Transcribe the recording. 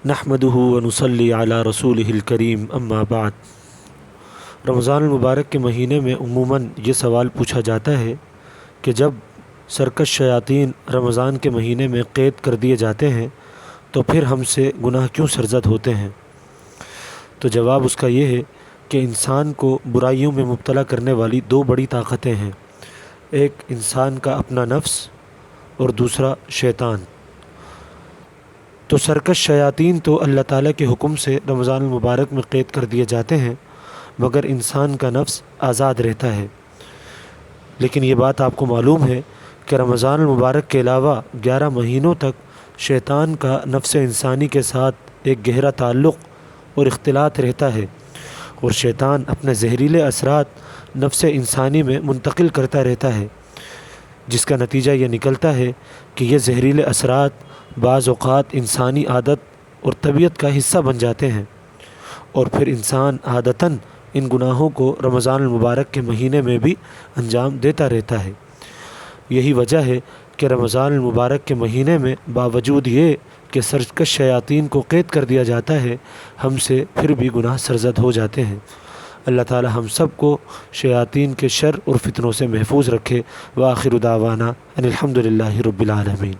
نحمدہ ونصلی علی رسولہ الکریم اما بعد۔ رمضان المبارک کے مہینے میں عموماً یہ سوال پوچھا جاتا ہے کہ جب سرکش شیاطین رمضان کے مہینے میں قید کر دیے جاتے ہیں تو پھر ہم سے گناہ کیوں سرزد ہوتے ہیں؟ تو جواب اس کا یہ ہے کہ انسان کو برائیوں میں مبتلا کرنے والی دو بڑی طاقتیں ہیں، ایک انسان کا اپنا نفس اور دوسرا شیطان۔ تو سرکش شیاطین تو اللہ تعالیٰ کے حکم سے رمضان المبارک میں قید کر دیے جاتے ہیں، مگر انسان کا نفس آزاد رہتا ہے۔ لیکن یہ بات آپ کو معلوم ہے کہ رمضان المبارک کے علاوہ 11 مہینوں تک شیطان کا نفس انسانی کے ساتھ ایک گہرا تعلق اور اختلاط رہتا ہے، اور شیطان اپنے زہریلے اثرات نفس انسانی میں منتقل کرتا رہتا ہے، جس کا نتیجہ یہ نکلتا ہے کہ یہ زہریلے اثرات بعض اوقات انسانی عادت اور طبیعت کا حصہ بن جاتے ہیں، اور پھر انسان عادتاً ان گناہوں کو رمضان المبارک کے مہینے میں بھی انجام دیتا رہتا ہے۔ یہی وجہ ہے کہ رمضان المبارک کے مہینے میں باوجود یہ کہ سرکش شیاطین کو قید کر دیا جاتا ہے، ہم سے پھر بھی گناہ سرزد ہو جاتے ہیں۔ اللہ تعالی ہم سب کو شیاطین کے شر اور فتنوں سے محفوظ رکھے۔ وآخر دعوانا ان الحمد للہ رب العالمین۔